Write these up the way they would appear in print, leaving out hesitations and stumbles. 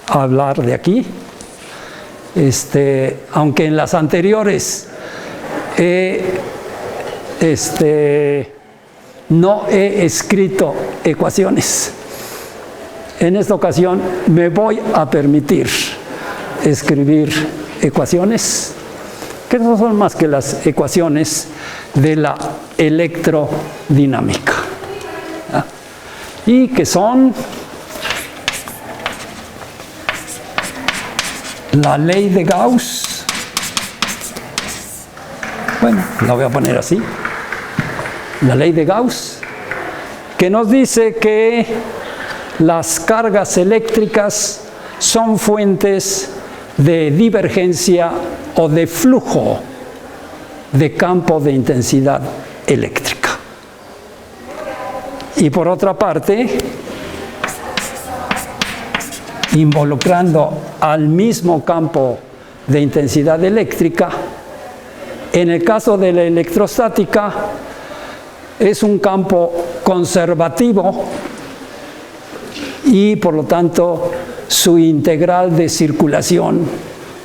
hablar de aquí. Aunque en las anteriores no he escrito ecuaciones, en esta ocasión me voy a permitir escribir ecuaciones que no son más que las ecuaciones de la electrodinámica, ¿ya? Y que son la ley de Gauss. Bueno, la voy a poner así. La ley de Gauss, que nos dice que las cargas eléctricas son fuentes de divergencia o de flujo de campo de intensidad eléctrica. Y por otra parte, involucrando al mismo campo de intensidad eléctrica, en el caso de la electrostática, es un campo conservativo y por lo tanto su integral de circulación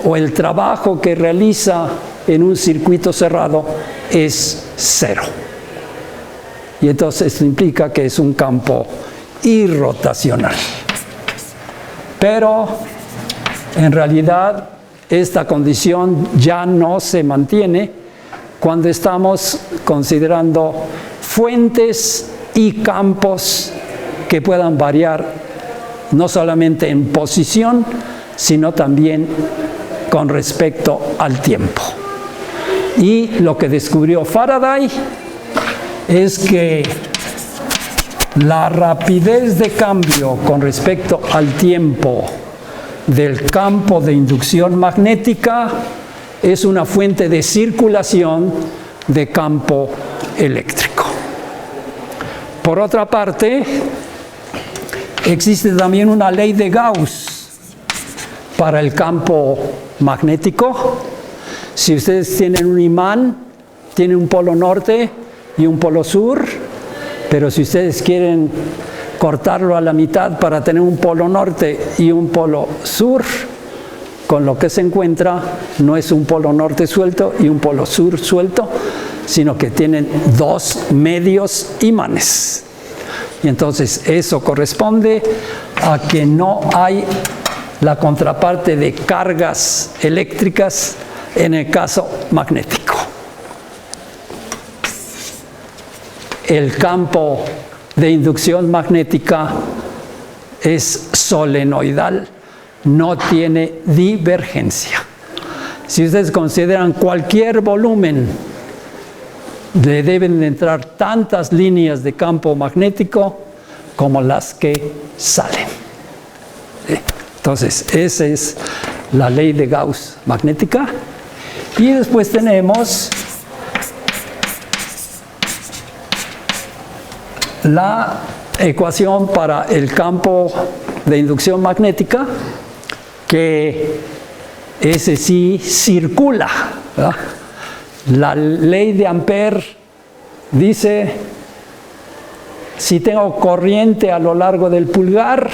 o el trabajo que realiza en un circuito cerrado es cero. Y entonces esto implica que es un campo irrotacional. Pero en realidad esta condición ya no se mantiene cuando estamos considerando fuentes y campos que puedan variar no solamente en posición, sino también con respecto al tiempo. Y lo que descubrió Faraday es que la rapidez de cambio con respecto al tiempo del campo de inducción magnética es una fuente de circulación de campo eléctrico. Por otra parte, existe también una ley de Gauss para el campo magnético. Si ustedes tienen un imán, tiene un polo norte y un polo sur, pero si ustedes quieren cortarlo a la mitad para tener un polo norte y un polo sur, con lo que se encuentra no es un polo norte suelto y un polo sur suelto, sino que tienen dos medios imanes. Y entonces eso corresponde a que no hay la contraparte de cargas eléctricas en el caso magnético. El campo de inducción magnética es solenoidal, no tiene divergencia. Si ustedes consideran cualquier volumen, le deben de entrar tantas líneas de campo magnético como las que salen. Entonces, esa es la ley de Gauss magnética. Y después tenemos la ecuación para el campo de inducción magnética, que ese sí circula, ¿verdad? La ley de Ampère dice, si tengo corriente a lo largo del pulgar,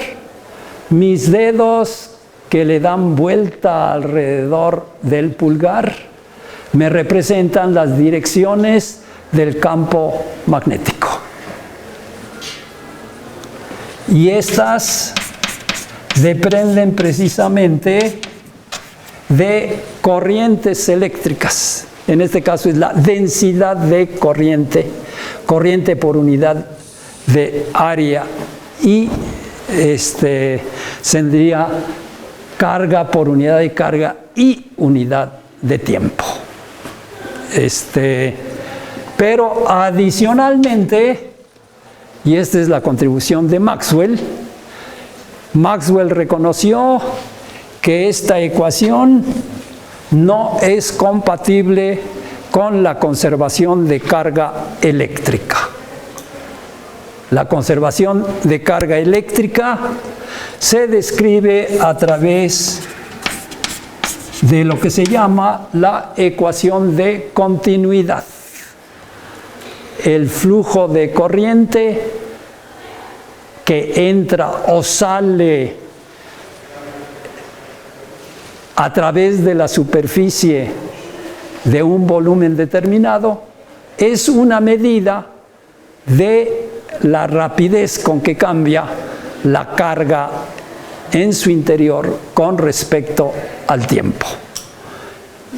mis dedos que le dan vuelta alrededor del pulgar me representan las direcciones del campo magnético. Y estas dependen precisamente de corrientes eléctricas. En este caso es la densidad de corriente, corriente por unidad de área, y tendría carga por unidad de carga y unidad de tiempo. Pero adicionalmente, y esta es la contribución de Maxwell, Maxwell reconoció que esta ecuación no es compatible con la conservación de carga eléctrica. La conservación de carga eléctrica se describe a través de lo que se llama la ecuación de continuidad. El flujo de corriente que entra o sale a través de la superficie de un volumen determinado es una medida de la rapidez con que cambia la carga en su interior con respecto al tiempo.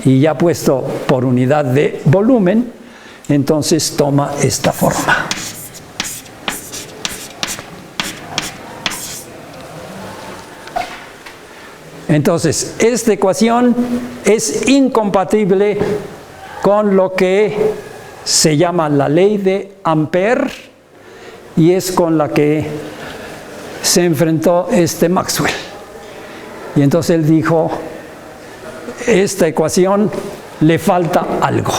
Y ya puesto por unidad de volumen, entonces toma esta forma. Entonces, esta ecuación es incompatible con lo que se llama la ley de Ampère y es con la que se enfrentó Maxwell. Y entonces él dijo, esta ecuación le falta algo.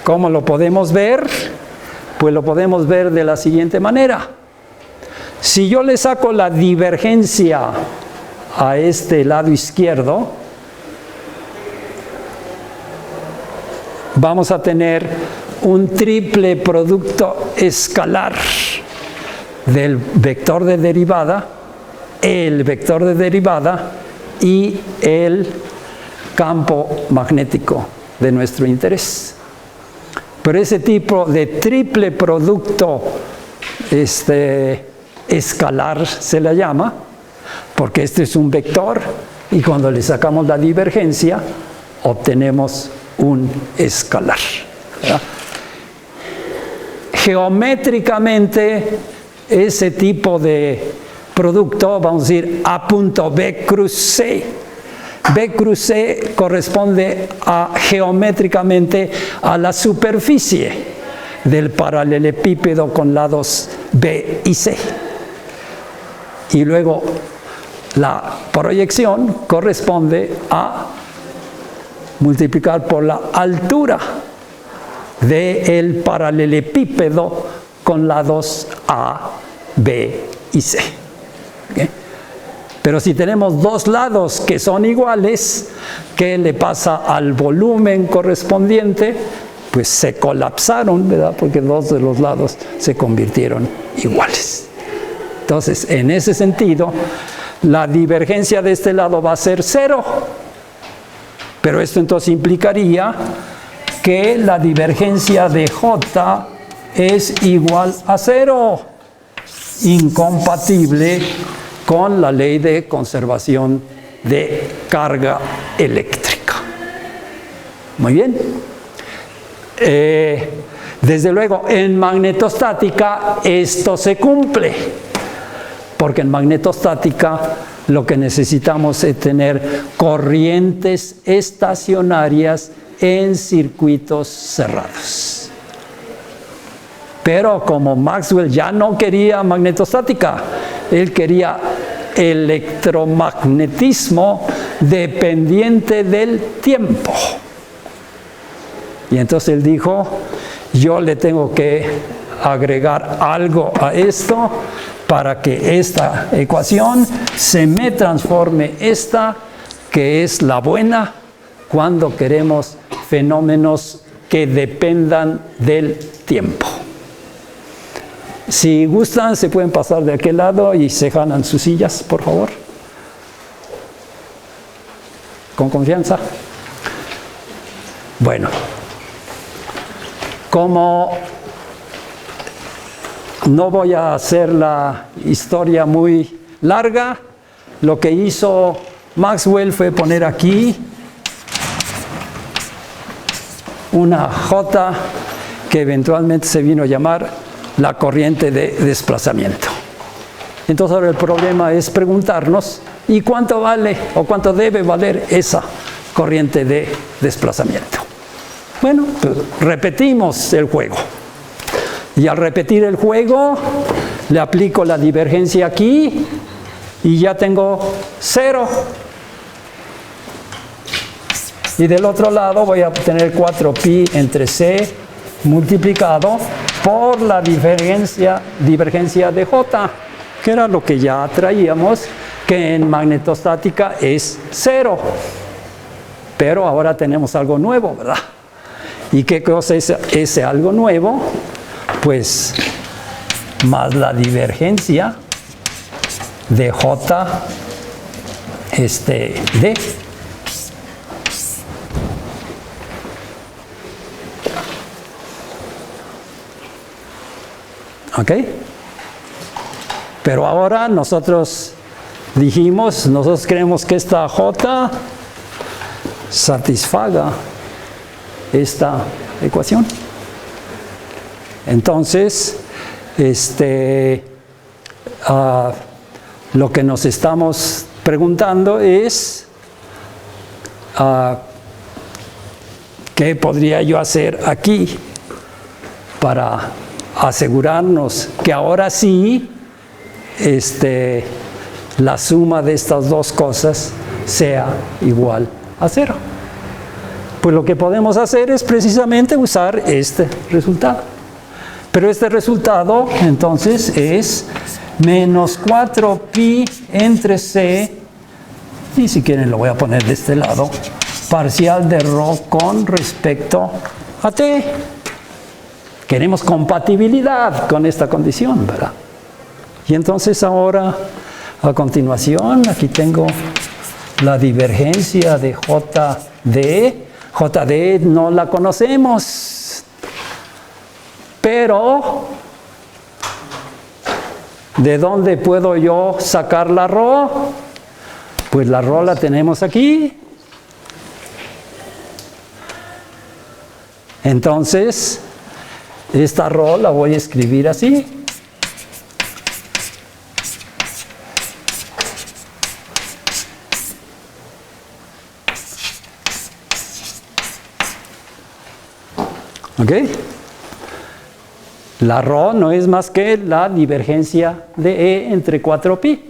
¿Cómo lo podemos ver? Pues lo podemos ver de la siguiente manera. Si yo le saco la divergencia a este lado izquierdo, vamos a tener un triple producto escalar del vector de derivada, el vector de derivada y el campo magnético de nuestro interés. Pero ese tipo de triple producto escalar se le llama, porque este es un vector y cuando le sacamos la divergencia obtenemos un escalar, ¿verdad? Geométricamente ese tipo de producto, vamos a decir A punto B cruz C. B cruz C corresponde geométricamente a la superficie del paralelepípedo con lados B y C. Y luego la proyección corresponde a multiplicar por la altura del paralelepípedo con lados A, B y C. ¿Okay? Pero si tenemos dos lados que son iguales, ¿qué le pasa al volumen correspondiente? Pues se colapsaron, ¿verdad? Porque dos de los lados se convirtieron iguales. Entonces, en ese sentido, la divergencia de este lado va a ser 0. Pero esto entonces implicaría que la divergencia de J es igual a 0, incompatible con la ley de conservación de carga eléctrica. Muy bien. Desde luego, en magnetostática esto se cumple, porque en magnetostática lo que necesitamos es tener corrientes estacionarias en circuitos cerrados. Pero como Maxwell ya no quería magnetostática, él quería electromagnetismo dependiente del tiempo. Y entonces él dijo, yo le tengo que agregar algo a esto para que esta ecuación se me transforme esta, que es la buena, cuando queremos fenómenos que dependan del tiempo. Si gustan, se pueden pasar de aquel lado y se jalan sus sillas, por favor. Con confianza. Bueno, como no voy a hacer la historia muy larga, lo que hizo Maxwell fue poner aquí una J que eventualmente se vino a llamar la corriente de desplazamiento. Entonces ahora el problema es preguntarnos, ¿y cuánto vale o cuánto debe valer esa corriente de desplazamiento? Bueno, pues repetimos el juego. Y al repetir el juego, le aplico la divergencia aquí y ya tengo 0. Y del otro lado voy a obtener 4pi entre C multiplicado por la divergencia de J, que era lo que ya traíamos, que en magnetostática es 0. Pero ahora tenemos algo nuevo, ¿verdad? ¿Y qué cosa es ese algo nuevo? Pues más la divergencia de J D. ¿Ok? Pero ahora nosotros creemos que esta J satisfaga esta ecuación. Entonces, lo que nos estamos preguntando es, ¿qué podría yo hacer aquí para asegurarnos que ahora sí la suma de estas dos cosas sea igual a 0? Pues lo que podemos hacer es precisamente usar este resultado. Pero este resultado entonces es menos 4pi entre c, y si quieren lo voy a poner de este lado, parcial de ρ con respecto a t. Queremos compatibilidad con esta condición, ¿verdad? Y entonces ahora, a continuación, aquí tengo la divergencia de JD. JD no la conocemos, pero ¿de dónde puedo yo sacar la ρ? Pues la ρ la tenemos aquí. Entonces, esta ρ la voy a escribir así. ¿Ok? La ρ no es más que la divergencia de E entre 4pi.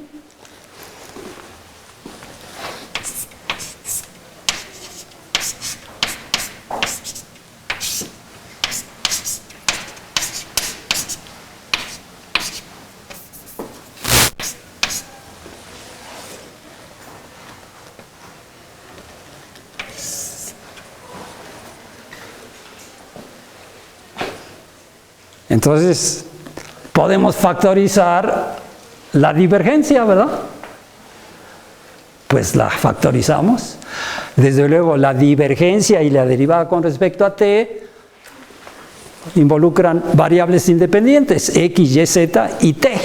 Entonces, podemos factorizar la divergencia, ¿verdad? Pues la factorizamos. Desde luego, la divergencia y la derivada con respecto a t involucran variables independientes, x, y, z y t.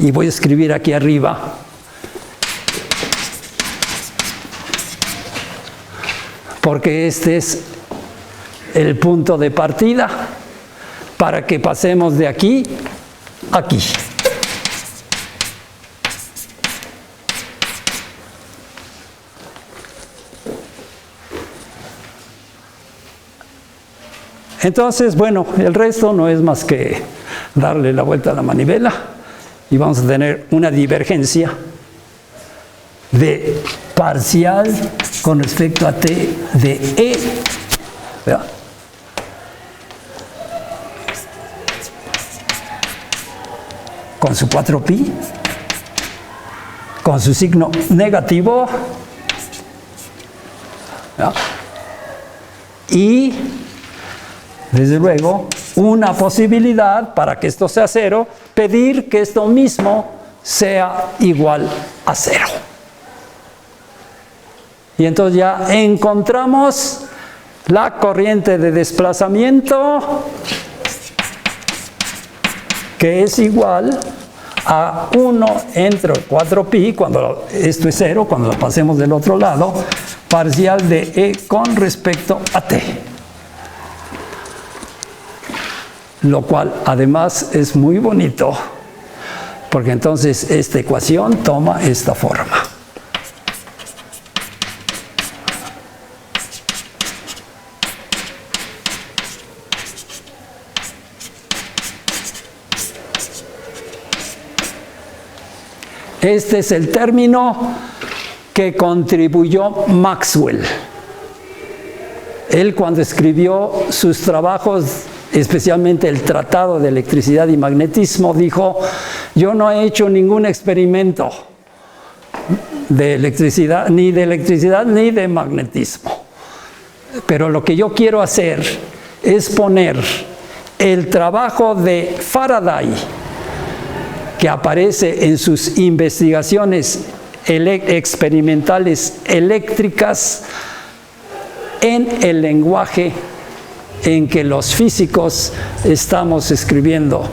Y voy a escribir aquí arriba porque este es el punto de partida para que pasemos de aquí a aquí. Entonces, bueno, el resto no es más que darle la vuelta a la manivela y vamos a tener una divergencia de parcial con respecto a t de E. ¿Verdad? Con su 4pi, con su signo negativo, ¿verdad? Y desde luego una posibilidad para que esto sea 0, pedir que esto mismo sea igual a 0. Y entonces ya encontramos la corriente de desplazamiento que es igual a 1 entre 4pi, cuando esto es 0, cuando lo pasemos del otro lado, parcial de E con respecto a t. Lo cual además es muy bonito, porque entonces esta ecuación toma esta forma. Este es el término que contribuyó Maxwell. Él, cuando escribió sus trabajos, especialmente el Tratado de Electricidad y Magnetismo, dijo: yo no he hecho ningún experimento de electricidad ni de magnetismo, pero lo que yo quiero hacer es poner el trabajo de Faraday, que aparece en sus investigaciones experimentales eléctricas en el lenguaje en que los físicos estamos escribiendo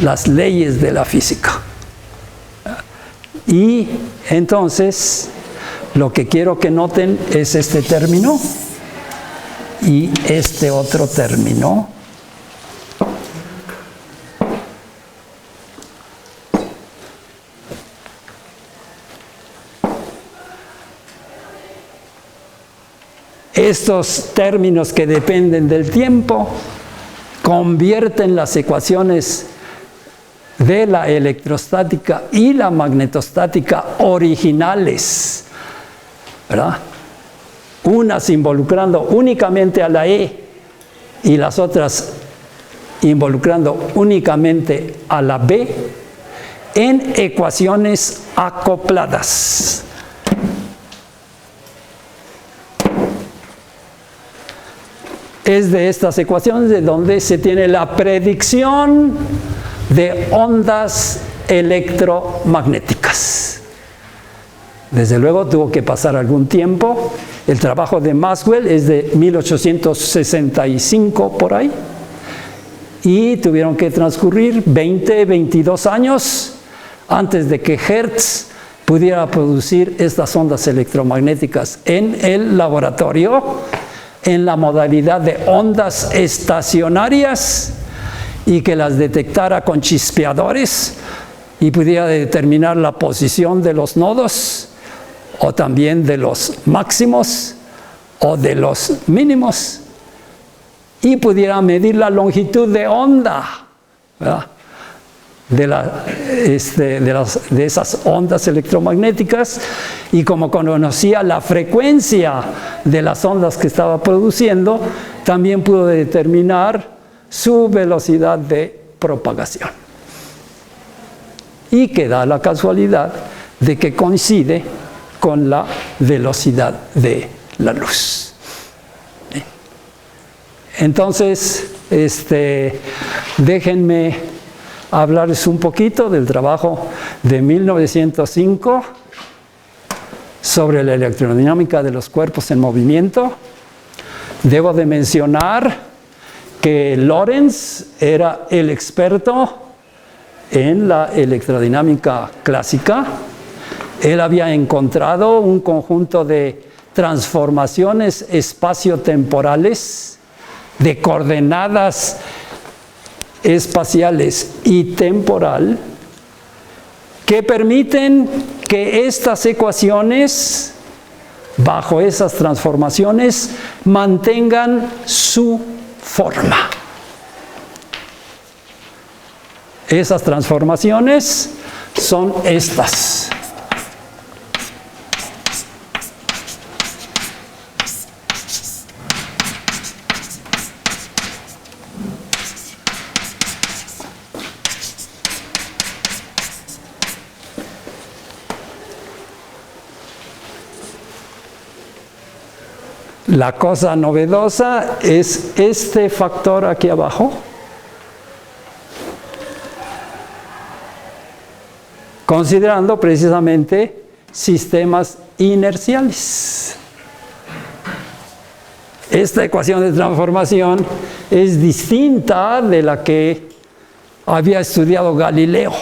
las leyes de la física. Y entonces, lo que quiero que noten es este término y este otro término. Estos términos que dependen del tiempo convierten las ecuaciones de la electrostática y la magnetostática originales, ¿verdad? Unas involucrando únicamente a la E y las otras involucrando únicamente a la B en ecuaciones acopladas. Es de estas ecuaciones de donde se tiene la predicción de ondas electromagnéticas. Desde luego tuvo que pasar algún tiempo. El trabajo de Maxwell es de 1865 por ahí. Y tuvieron que transcurrir 20, 22 años antes de que Hertz pudiera producir estas ondas electromagnéticas en el laboratorio, en la modalidad de ondas estacionarias, y que las detectara con chispeadores y pudiera determinar la posición de los nodos o también de los máximos o de los mínimos, y pudiera medir la longitud de onda, ¿verdad?, de esas ondas electromagnéticas, y como conocía la frecuencia de las ondas que estaba produciendo, también pudo determinar su velocidad de propagación. Y que da la casualidad de que coincide con la velocidad de la luz. Entonces, déjenme hablarles un poquito del trabajo de 1905 sobre la electrodinámica de los cuerpos en movimiento. Debo de mencionar que Lorentz era el experto en la electrodinámica clásica. Él había encontrado un conjunto de transformaciones espaciotemporales de coordenadas espaciales y temporal que permiten que estas ecuaciones, bajo esas transformaciones, mantengan su forma. Esas transformaciones son estas. La cosa novedosa es este factor aquí abajo, considerando precisamente sistemas inerciales. Esta ecuación de transformación es distinta de la que había estudiado Galileo.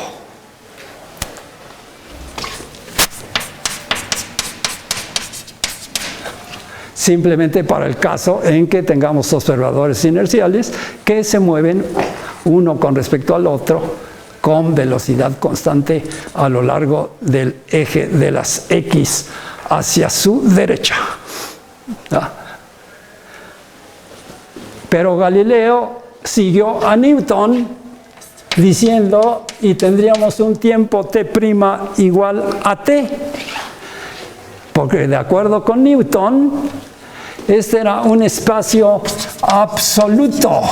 Simplemente para el caso en que tengamos observadores inerciales que se mueven uno con respecto al otro con velocidad constante a lo largo del eje de las X hacia su derecha. Pero Galileo siguió a Newton diciendo, y tendríamos un tiempo t' igual a t, porque de acuerdo con Newton, este era un espacio absoluto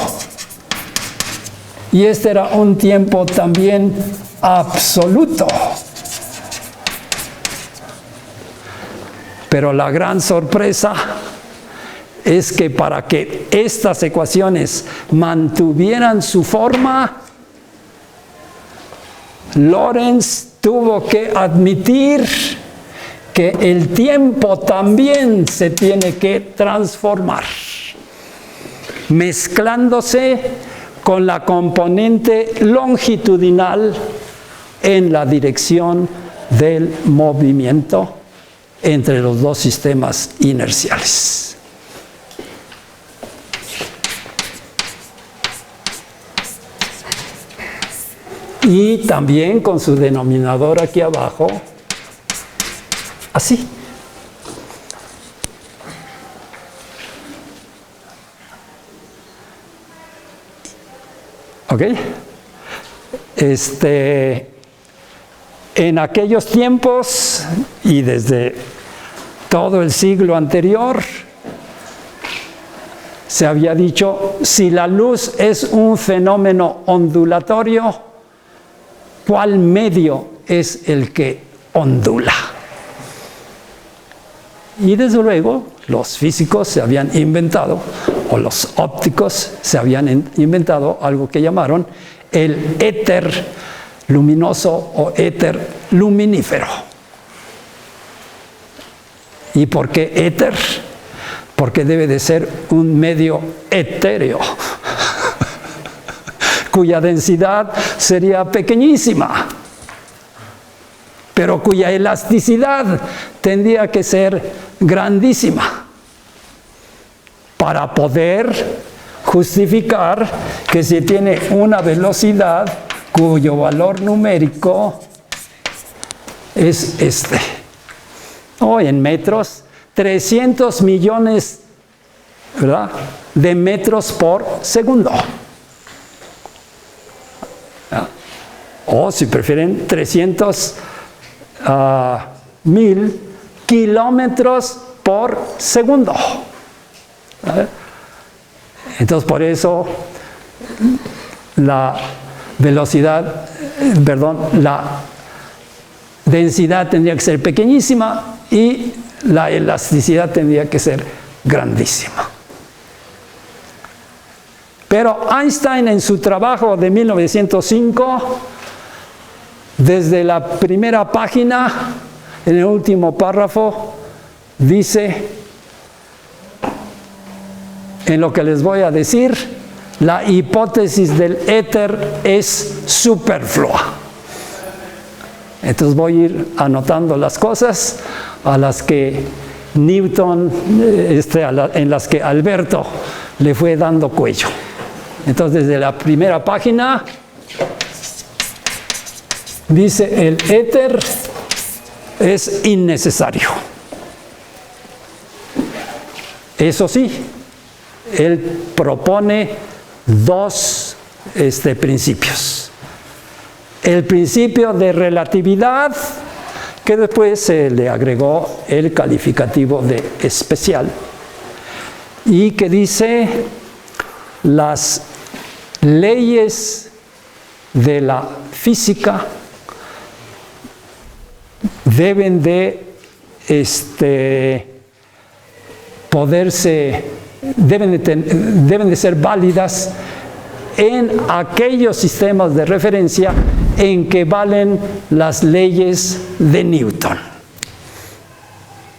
y este era un tiempo también absoluto. Pero la gran sorpresa es que para que estas ecuaciones mantuvieran su forma, Lorentz tuvo que admitir que el tiempo también se tiene que transformar, mezclándose con la componente longitudinal en la dirección del movimiento entre los dos sistemas inerciales. Y también con su denominador aquí abajo, así. ¿Ok? En aquellos tiempos y desde todo el siglo anterior se había dicho, si la luz es un fenómeno ondulatorio, ¿cuál medio es el que ondula? Y desde luego los físicos se habían inventado, o los ópticos se habían inventado algo que llamaron el éter luminoso o éter luminífero. ¿Y por qué éter? Porque debe de ser un medio etéreo, cuya densidad sería pequeñísima, pero cuya elasticidad tendría que ser grandísima para poder justificar que si tiene una velocidad cuyo valor numérico es o en metros, 300 millones, ¿verdad?, de metros por segundo. O si prefieren, 300.000 kilómetros por segundo. Entonces, por eso la velocidad, la densidad tendría que ser pequeñísima y la elasticidad tendría que ser grandísima. Pero Einstein, en su trabajo de 1905, desde la primera página, en el último párrafo, dice, en lo que les voy a decir, la hipótesis del éter es superflua. Entonces voy a ir anotando las cosas a las que Newton, en las que Alberto le fue dando cuello. Entonces, desde la primera página, dice el éter es innecesario. Eso sí, él propone dos principios. El principio de relatividad, que después se le agregó el calificativo de especial, y que dice las leyes de la física deben de deben de ser válidas en aquellos sistemas de referencia en que valen las leyes de Newton.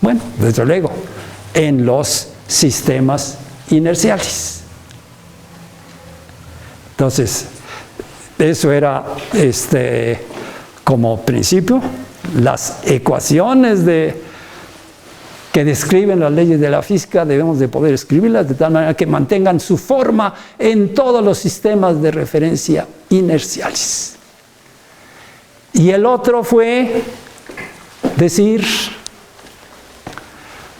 Bueno, desde luego, en los sistemas inerciales. Entonces, eso era como principio. Las ecuaciones que describen las leyes de la física debemos de poder escribirlas de tal manera que mantengan su forma en todos los sistemas de referencia inerciales. Y el otro fue decir,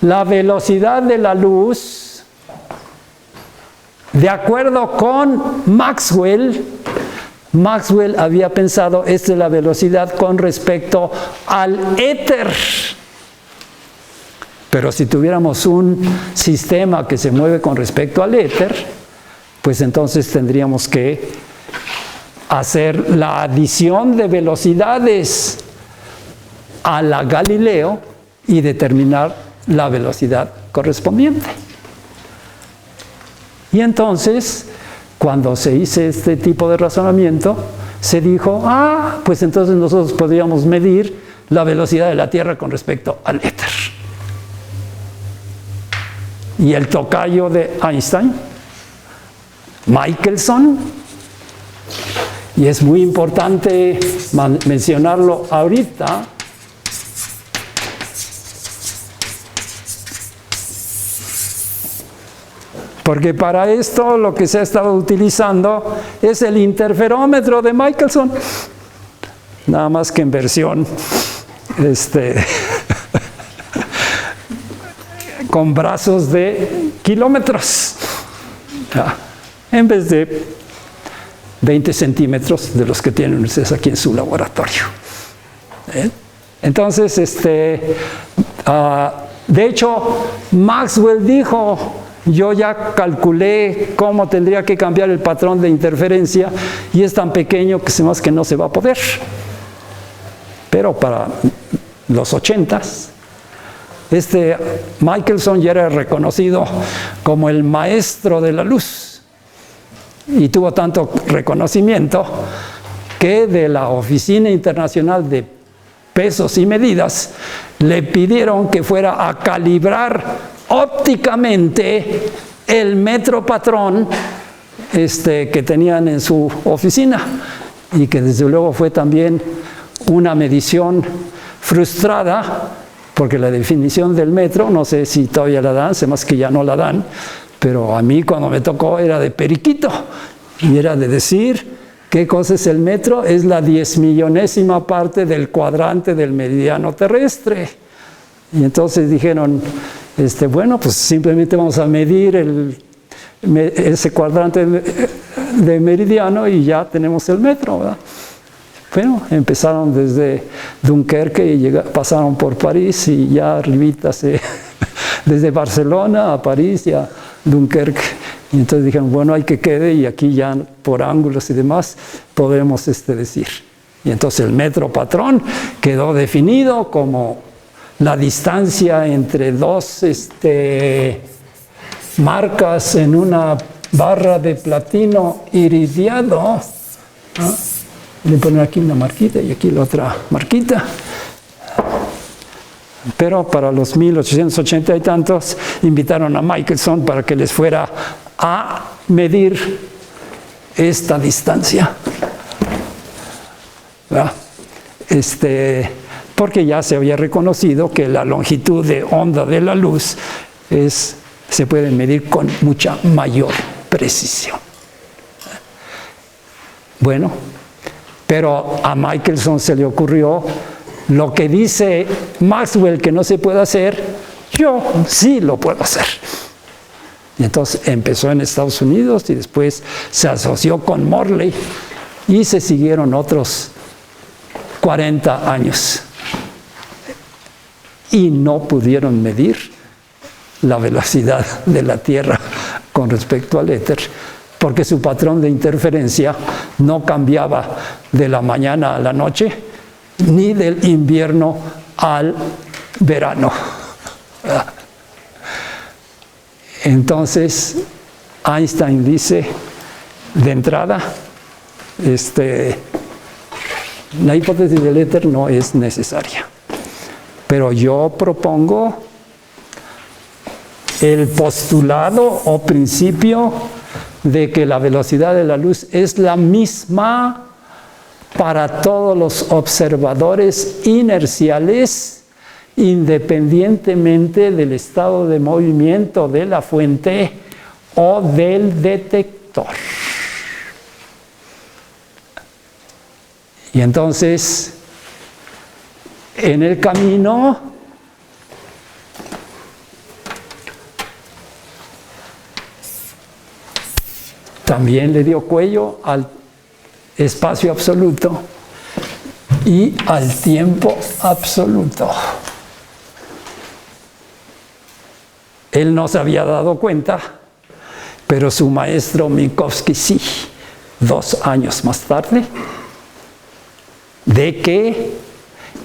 la velocidad de la luz, de acuerdo con Maxwell había pensado, esta es la velocidad con respecto al éter. Pero si tuviéramos un sistema que se mueve con respecto al éter, pues entonces tendríamos que hacer la adición de velocidades a la Galileo y determinar la velocidad correspondiente. Y entonces, cuando se hizo este tipo de razonamiento, se dijo, pues entonces nosotros podríamos medir la velocidad de la Tierra con respecto al éter. Y el tocayo de Einstein, Michelson, y es muy importante mencionarlo ahorita, porque para esto lo que se ha estado utilizando es el interferómetro de Michelson, nada más que en versión con brazos de kilómetros, en vez de 20 centímetros de los que tienen ustedes aquí en su laboratorio. Entonces, de hecho, Maxwell dijo: yo ya calculé cómo tendría que cambiar el patrón de interferencia y es tan pequeño que se más que no se va a poder. Pero para los 80s, Michelson ya era reconocido como el maestro de la luz y tuvo tanto reconocimiento que de la Oficina Internacional de Pesos y Medidas le pidieron que fuera a calibrar ópticamente el metro patrón que tenían en su oficina, y que desde luego fue también una medición frustrada, porque la definición del metro, no sé si todavía la dan, sé más que ya no la dan, pero a mí cuando me tocó era de periquito, y era de decir: ¿qué cosa es el metro? Es la 10.000.000ª parte del cuadrante del meridiano terrestre. Y entonces dijeron: bueno, pues simplemente vamos a medir ese cuadrante de meridiano y ya tenemos el metro, ¿verdad? Bueno, empezaron desde Dunkerque y pasaron por París, y ya arribita desde Barcelona a París y a Dunkerque. Y entonces dijeron: bueno, hay que quede, y aquí ya por ángulos y demás podemos decir. Y entonces el metro patrón quedó definido como la distancia entre dos marcas en una barra de platino iridiado. Voy a poner aquí una marquita y aquí la otra marquita. Pero para los 1880 y tantos invitaron a Michelson para que les fuera a medir esta distancia, ¿verdad? Porque ya se había reconocido que la longitud de onda de la luz se puede medir con mucha mayor precisión. Bueno, pero a Michelson se le ocurrió: lo que dice Maxwell que no se puede hacer, yo sí lo puedo hacer. Y entonces empezó en Estados Unidos y después se asoció con Morley y se siguieron otros 40 años. Y no pudieron medir la velocidad de la Tierra con respecto al éter, porque su patrón de interferencia no cambiaba de la mañana a la noche, ni del invierno al verano. Entonces, Einstein dice, de entrada, la hipótesis del éter no es necesaria. Pero yo propongo el postulado o principio de que la velocidad de la luz es la misma para todos los observadores inerciales, independientemente del estado de movimiento de la fuente o del detector. Y entonces, en el camino, también le dio cuello al espacio absoluto y al tiempo absoluto. Él no se había dado cuenta, pero su maestro Minkowski sí, 2 años más tarde, de que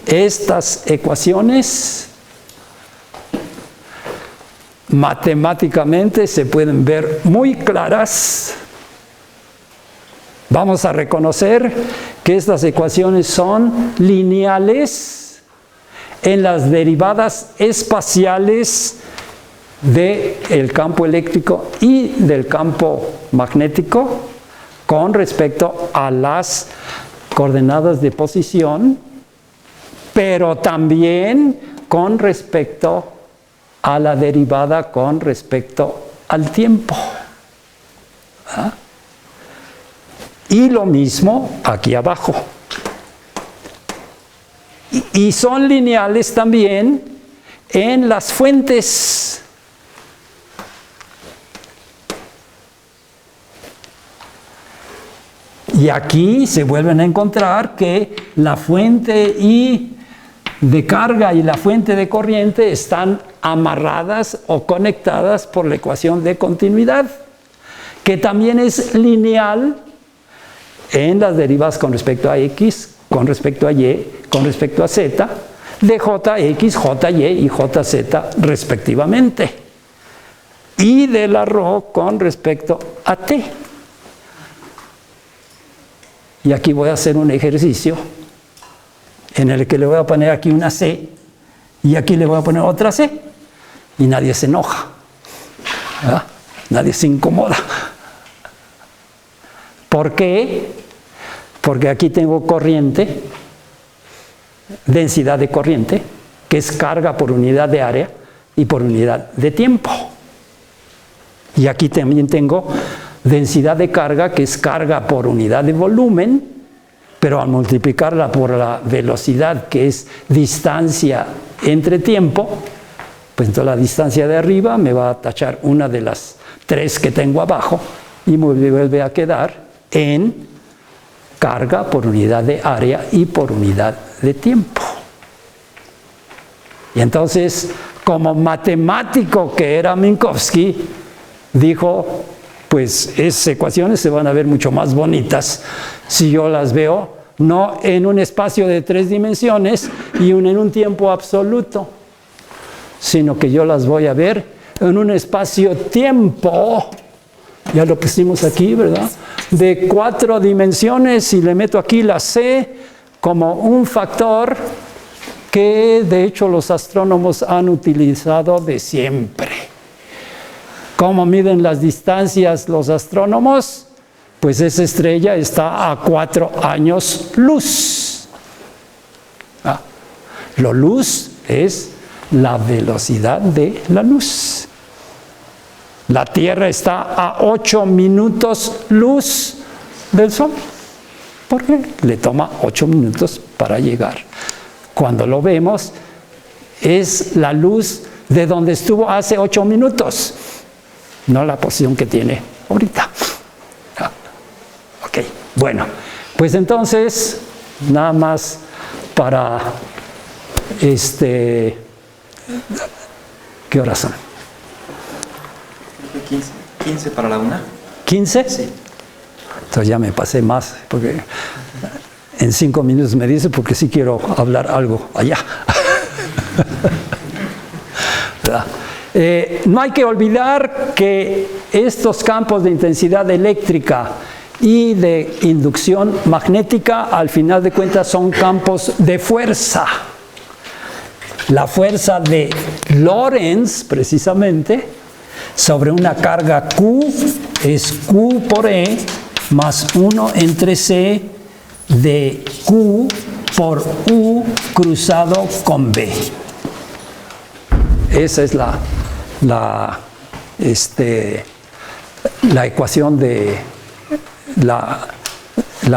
estas ecuaciones matemáticamente se pueden ver muy claras. Vamos a reconocer que estas ecuaciones son lineales en las derivadas espaciales del campo eléctrico y del campo magnético con respecto a las coordenadas de posición, pero también con respecto a la derivada con respecto al tiempo. ¿Ah? Y lo mismo aquí abajo. Y son lineales también en las fuentes. Y aquí se vuelven a encontrar que la fuente I de carga y la fuente de corriente están amarradas o conectadas por la ecuación de continuidad, que también es lineal en las derivadas con respecto a X, con respecto a Y, con respecto a Z, de JX, JY y JZ respectivamente, y de la ρ con respecto a T. Y aquí voy a hacer un ejercicio en el que le voy a poner aquí una C y aquí le voy a poner otra C y nadie se enoja, ¿verdad? Nadie se incomoda. ¿Por qué? Porque aquí tengo corriente, densidad de corriente, que es carga por unidad de área y por unidad de tiempo. Y aquí también tengo densidad de carga, que es carga por unidad de volumen, pero al multiplicarla por la velocidad, que es distancia entre tiempo, pues entonces la distancia de arriba me va a tachar una de las tres que tengo abajo y me vuelve a quedar en carga por unidad de área y por unidad de tiempo. Y entonces, como matemático que era Minkowski, dijo, pues esas ecuaciones se van a ver mucho más bonitas si yo las veo no en un espacio de 3 dimensiones y en un tiempo absoluto, sino que yo las voy a ver en un espacio-tiempo, ya lo pusimos aquí, ¿verdad?, de 4 dimensiones, y le meto aquí la C como un factor que de hecho los astrónomos han utilizado de siempre. ¿Cómo miden las distancias los astrónomos? Pues esa estrella está a 4 años luz. Lo luz es la velocidad de la luz. La Tierra está a 8 minutos luz del Sol. ¿Por qué? Le toma 8 minutos para llegar. Cuando lo vemos, es la luz de donde estuvo hace 8 minutos. No la posición que tiene ahorita. Ok, bueno, pues entonces, nada más para, ¿qué horas son? 15 para la 1. ¿15? Sí. Entonces ya me pasé más, porque en 5 minutos me dice, porque sí quiero hablar algo allá. ¿Verdad? No hay que olvidar que estos campos de intensidad eléctrica y de inducción magnética, al final de cuentas, son campos de fuerza. La fuerza de Lorentz, precisamente, sobre una carga Q es Q por E más 1 entre C de Q por U cruzado con B. Esa es la ecuación de la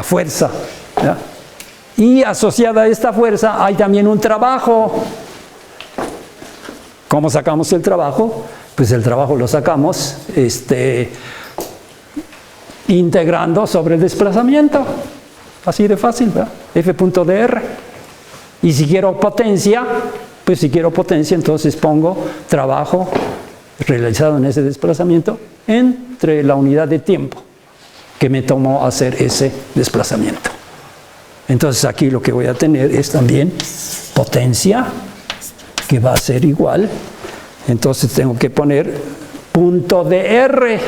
fuerza, ¿ya? Y asociada a esta fuerza hay también un trabajo. ¿Cómo sacamos el trabajo? Pues el trabajo lo sacamos integrando sobre el desplazamiento. Así de fácil, ¿verdad? F.dr. Y si quiero potencia, pues si quiero potencia, entonces pongo trabajo realizado en ese desplazamiento entre la unidad de tiempo que me tomó hacer ese desplazamiento. Entonces aquí lo que voy a tener es también potencia, que va a ser igual. Entonces tengo que poner punto dr.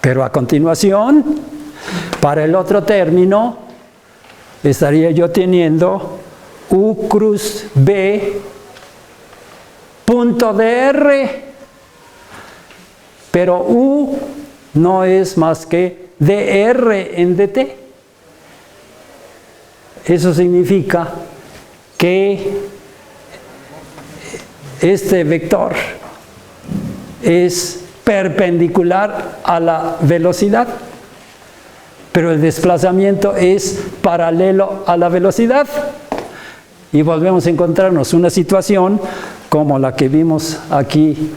Pero a continuación, para el otro término, estaría yo teniendo U cruz B punto dr, pero U no es más que dr en dt. Eso significa que este vector es perpendicular a la velocidad, pero el desplazamiento es paralelo a la velocidad. Y volvemos a encontrarnos una situación como la que vimos aquí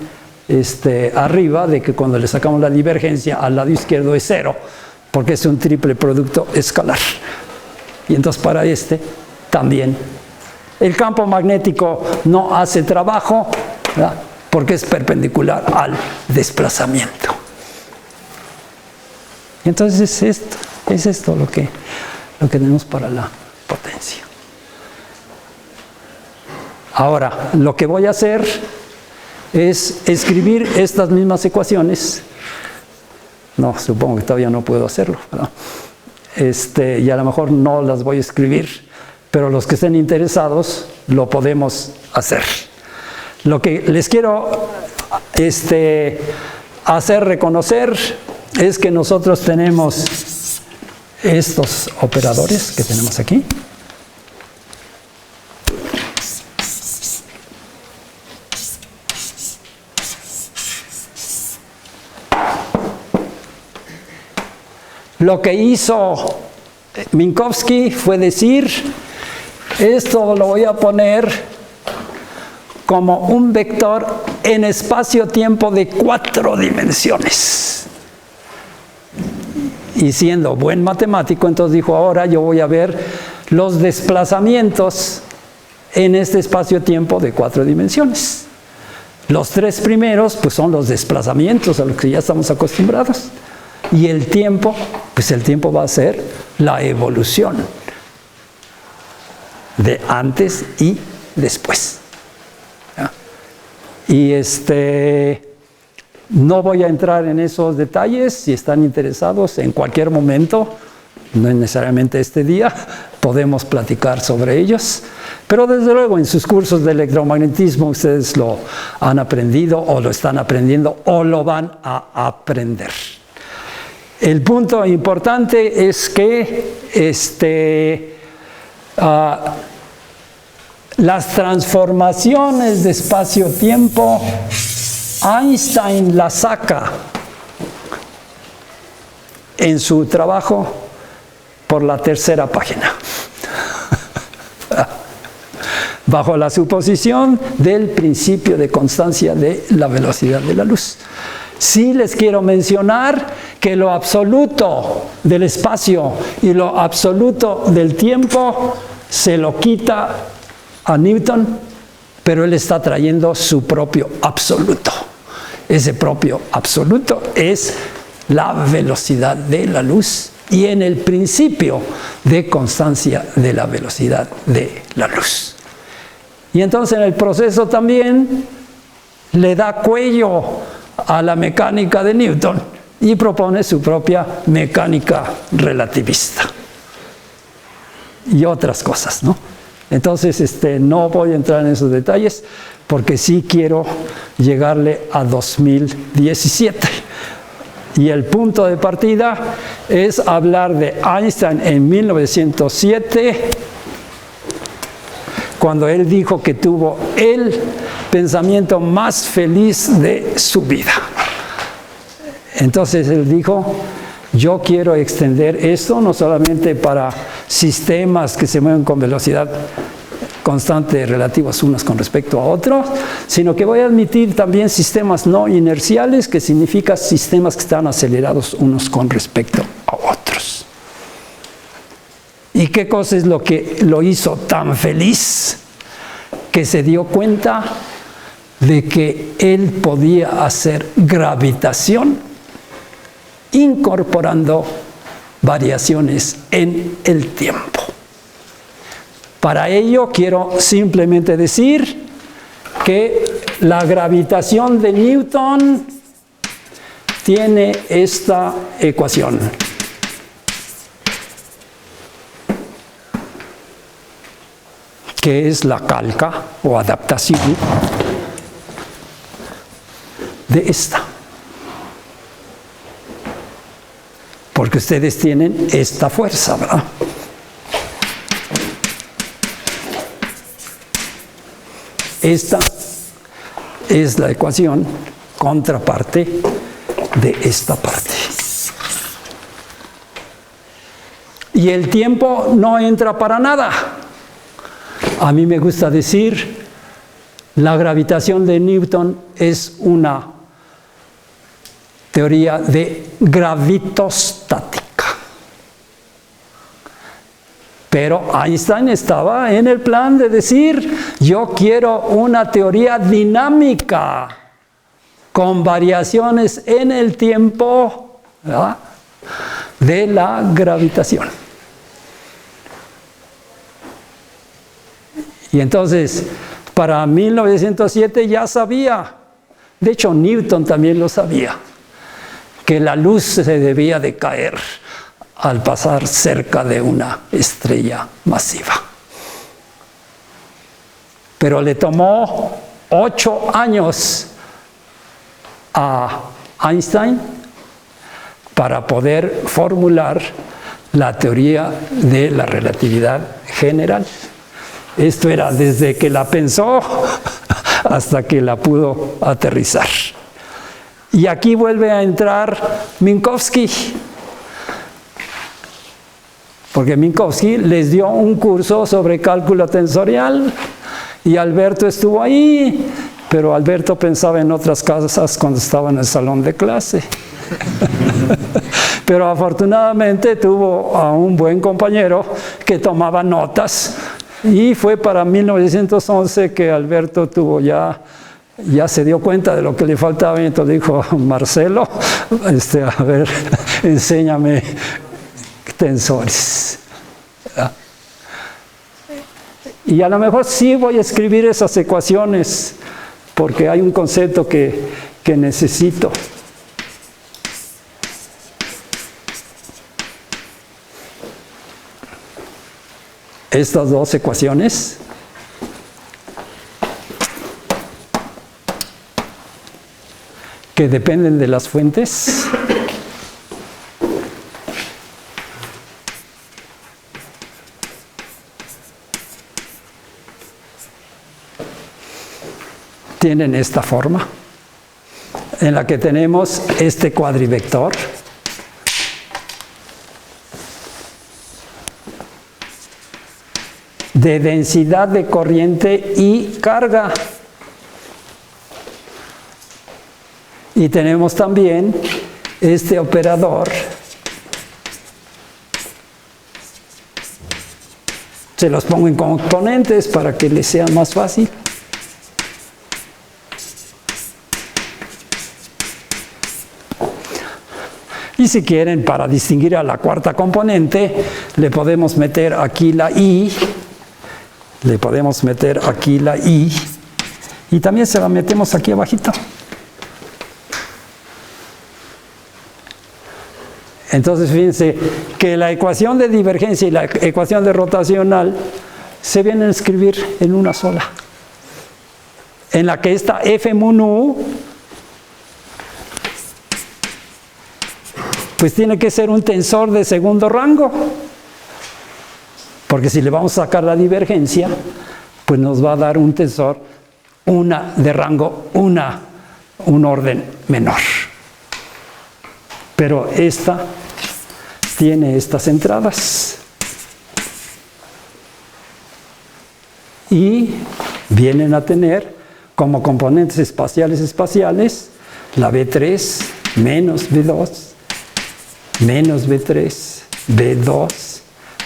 arriba, de que cuando le sacamos la divergencia al lado izquierdo es 0, porque es un triple producto escalar. Y entonces para también. El campo magnético no hace trabajo, ¿verdad?, porque es perpendicular al desplazamiento. Y entonces es esto lo que tenemos para la potencia. Ahora, lo que voy a hacer es escribir estas mismas ecuaciones. No, supongo que todavía no puedo hacerlo, ¿verdad? Y a lo mejor no las voy a escribir, pero los que estén interesados lo podemos hacer. Lo que les quiero hacer reconocer es que nosotros tenemos estos operadores que tenemos aquí. Lo que hizo Minkowski fue decir, esto lo voy a poner como un vector en espacio-tiempo de 4 dimensiones. Y siendo buen matemático, entonces dijo, ahora yo voy a ver los desplazamientos en este espacio-tiempo de 4 dimensiones. Los 3 primeros, pues son los desplazamientos a los que ya estamos acostumbrados. Y el tiempo, pues el tiempo va a ser la evolución de antes y después. ¿Ya? Y no voy a entrar en esos detalles. Si están interesados, en cualquier momento, no necesariamente este día, podemos platicar sobre ellos. Pero desde luego en sus cursos de electromagnetismo ustedes lo han aprendido o lo están aprendiendo o lo van a aprender. El punto importante es que las transformaciones de espacio-tiempo, Einstein las saca en su trabajo por la 3ª página, bajo la suposición del principio de constancia de la velocidad de la luz. Sí les quiero mencionar que lo absoluto del espacio y lo absoluto del tiempo se lo quita a Newton, pero él está trayendo su propio absoluto. Ese propio absoluto es la velocidad de la luz y en el principio de constancia de la velocidad de la luz. Y entonces en el proceso también le da cuello a la mecánica de Newton y propone su propia mecánica relativista y otras cosas, ¿no? Entonces no voy a entrar en esos detalles porque sí quiero llegarle a 2017 y el punto de partida es hablar de Einstein en 1907, cuando él dijo que tuvo el pensamiento más feliz de su vida. Entonces él dijo, yo quiero extender esto no solamente para sistemas que se mueven con velocidad constante relativos unos con respecto a otros, sino que voy a admitir también sistemas no inerciales, que significa sistemas que están acelerados unos con respecto a otros. ¿Y qué cosa es lo que lo hizo tan feliz? Que se dio cuenta de que él podía hacer gravitación incorporando variaciones en el tiempo. Para ello quiero simplemente decir que la gravitación de Newton tiene esta ecuación. Que es la calca o adaptación de esta. Porque ustedes tienen esta fuerza, ¿verdad? Esta es la ecuación contraparte de esta parte. Y el tiempo no entra para nada. A mí me gusta decir, la gravitación de Newton es una teoría de gravitostática. Pero Einstein estaba en el plan de decir, yo quiero una teoría dinámica, con variaciones en el tiempo, ¿verdad?, de la gravitación. Y entonces, para 1907 ya sabía, de hecho Newton también lo sabía, que la luz se debía de caer al pasar cerca de una estrella masiva. Pero le tomó 8 años a Einstein para poder formular la teoría de la relatividad general. Esto era desde que la pensó hasta que la pudo aterrizar. Y aquí vuelve a entrar Minkowski, porque Minkowski les dio un curso sobre cálculo tensorial y Alberto estuvo ahí, pero Alberto pensaba en otras cosas cuando estaba en el salón de clase. Pero afortunadamente tuvo a un buen compañero que tomaba notas. Y fue para 1911 que Alberto tuvo ya se dio cuenta de lo que le faltaba y entonces dijo, Marcelo, a ver, enséñame tensores. Y a lo mejor sí voy a escribir esas ecuaciones porque hay un concepto que necesito. Estas dos ecuaciones que dependen de las fuentes tienen esta forma en la que tenemos este cuadrivector de densidad de corriente y carga. Y tenemos también este operador. Se los pongo en componentes para que les sea más fácil. Y si quieren, para distinguir a la cuarta componente, le podemos meter aquí la I. Le podemos meter aquí la I y también se la metemos aquí abajito. Entonces fíjense que la ecuación de divergencia y la ecuación de rotacional se vienen a escribir en una sola, en la que esta F mun U pues tiene que ser un tensor de segundo rango. Porque si le vamos a sacar la divergencia, pues nos va a dar un tensor, de rango, un orden menor. Pero esta tiene estas entradas. Y vienen a tener como componentes espaciales la B3 menos B2, menos B3, B2,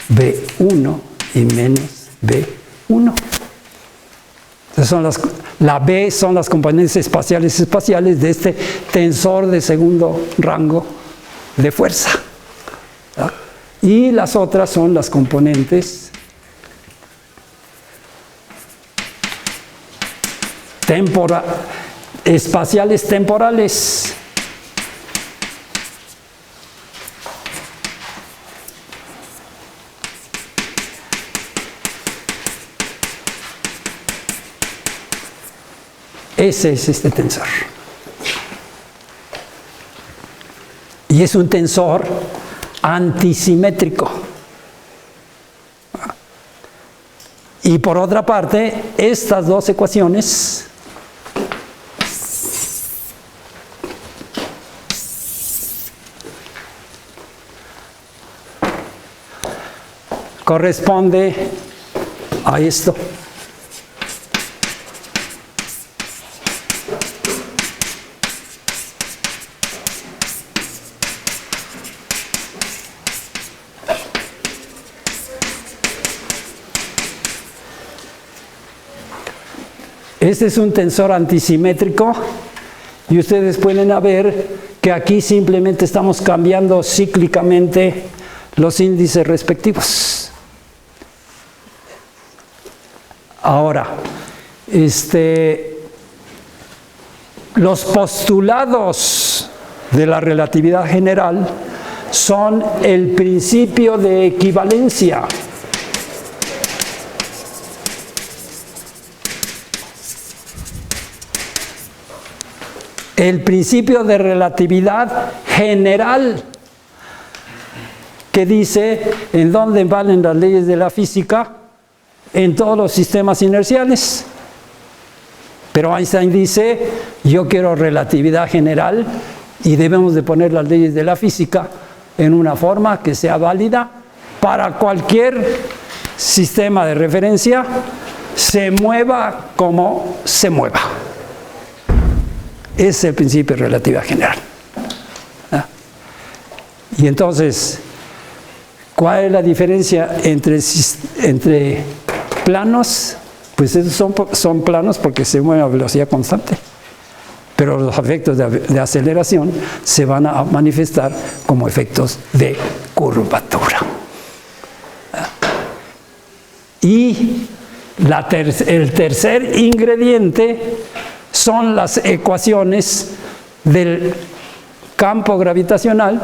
B1 y menos B1. Entonces la B son las componentes espaciales de este tensor de segundo rango de fuerza. ¿Verdad? Y las otras son las componentes espaciales temporales. Ese es este tensor. Y es un tensor antisimétrico. Y por otra parte, estas dos ecuaciones corresponde a esto. Este es un tensor antisimétrico y ustedes pueden ver que aquí simplemente estamos cambiando cíclicamente los índices respectivos. Ahora, los postulados de la relatividad general son el principio de equivalencia. El principio de relatividad general, que dice en dónde valen las leyes de la física, en todos los sistemas inerciales. Pero Einstein dice, yo quiero relatividad general y debemos de poner las leyes de la física en una forma que sea válida para cualquier sistema de referencia, se mueva como se mueva. Ese es el principio de relatividad general. Y entonces, ¿cuál es la diferencia entre planos? Pues esos son planos porque se mueven a velocidad constante. Pero los efectos de aceleración se van a manifestar como efectos de curvatura. Y el tercer ingrediente son las ecuaciones del campo gravitacional,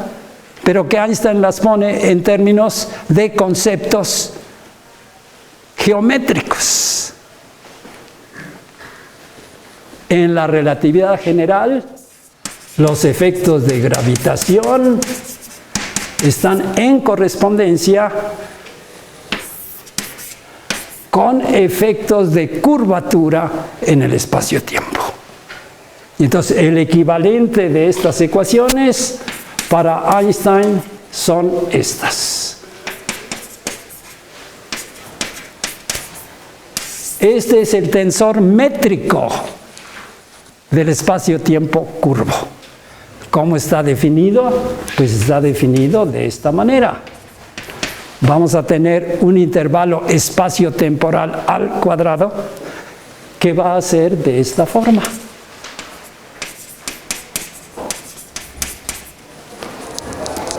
pero que Einstein las pone en términos de conceptos geométricos. En la relatividad general, los efectos de gravitación están en correspondencia con efectos de curvatura en el espacio-tiempo. Y entonces, el equivalente de estas ecuaciones para Einstein son estas. Este es el tensor métrico del espacio-tiempo curvo. ¿Cómo está definido? Pues está definido de esta manera. Vamos a tener un intervalo espacio-temporal al cuadrado que va a ser de esta forma.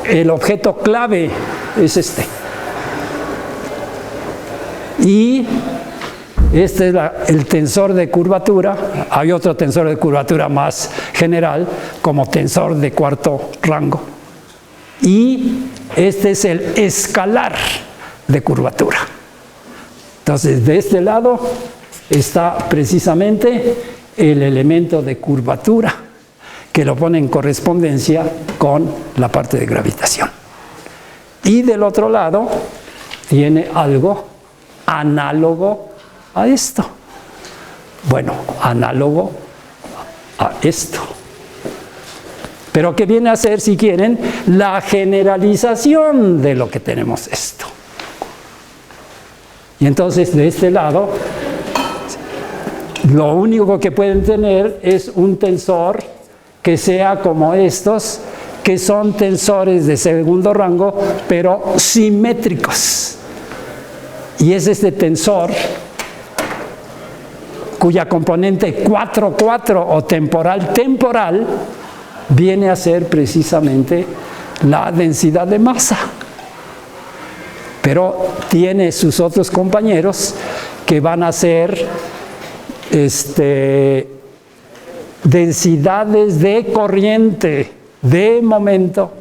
El objeto clave es este. Y este es el tensor de curvatura. Hay otro tensor de curvatura más general, como tensor de cuarto rango. Y este es el escalar de curvatura. Entonces, de este lado está precisamente el elemento de curvatura, que lo pone en correspondencia con la parte de gravitación. Y del otro lado tiene algo análogo a esto. Bueno, análogo a esto. Pero que viene a ser, si quieren, la generalización de lo que tenemos esto. Y entonces, de este lado, lo único que pueden tener es un tensor que sea como estos, que son tensores de segundo rango, pero simétricos. Y es este tensor cuya componente 4,4 o temporal viene a ser precisamente la densidad de masa. Pero tiene sus otros compañeros que van a ser densidades de corriente, de momento,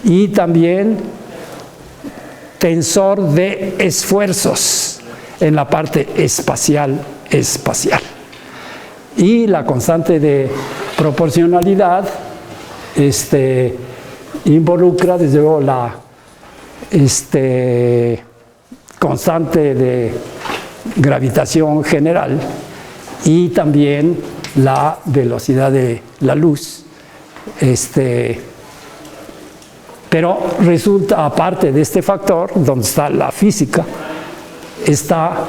y también tensor de esfuerzos en la parte espacial. Y la constante de proporcionalidad involucra desde luego la constante de gravitación general y también la velocidad de la luz. Pero resulta, aparte de este factor, donde está la física, está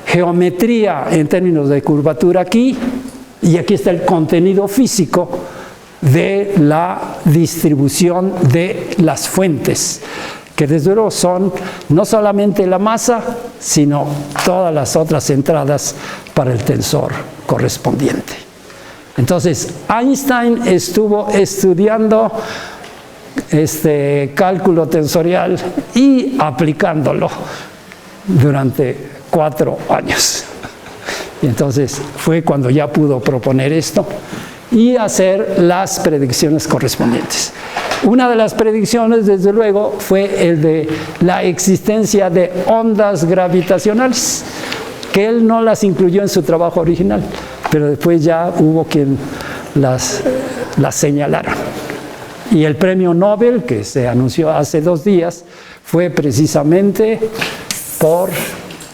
geometría en términos de curvatura aquí, y aquí está el contenido físico de la distribución de las fuentes, que desde luego son no solamente la masa, sino todas las otras entradas para el tensor correspondiente. Entonces, Einstein estuvo estudiando cálculo tensorial y aplicándolo durante 4 años. Y entonces fue cuando ya pudo proponer esto y hacer las predicciones correspondientes. Una de las predicciones, desde luego, fue el de la existencia de ondas gravitacionales, que él no las incluyó en su trabajo original, pero después ya hubo quien las señalara. Y el premio Nobel, que se anunció hace 2 días, fue precisamente por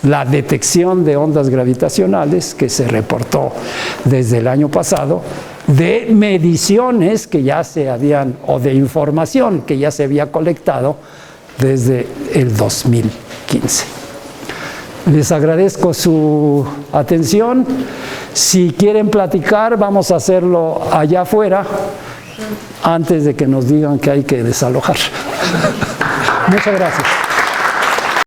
la detección de ondas gravitacionales que se reportó desde el año pasado, de mediciones que ya se habían, o de información que ya se había colectado desde el 2015. Les agradezco su atención. Si quieren platicar, vamos a hacerlo allá afuera, antes de que nos digan que hay que desalojar. Muchas gracias.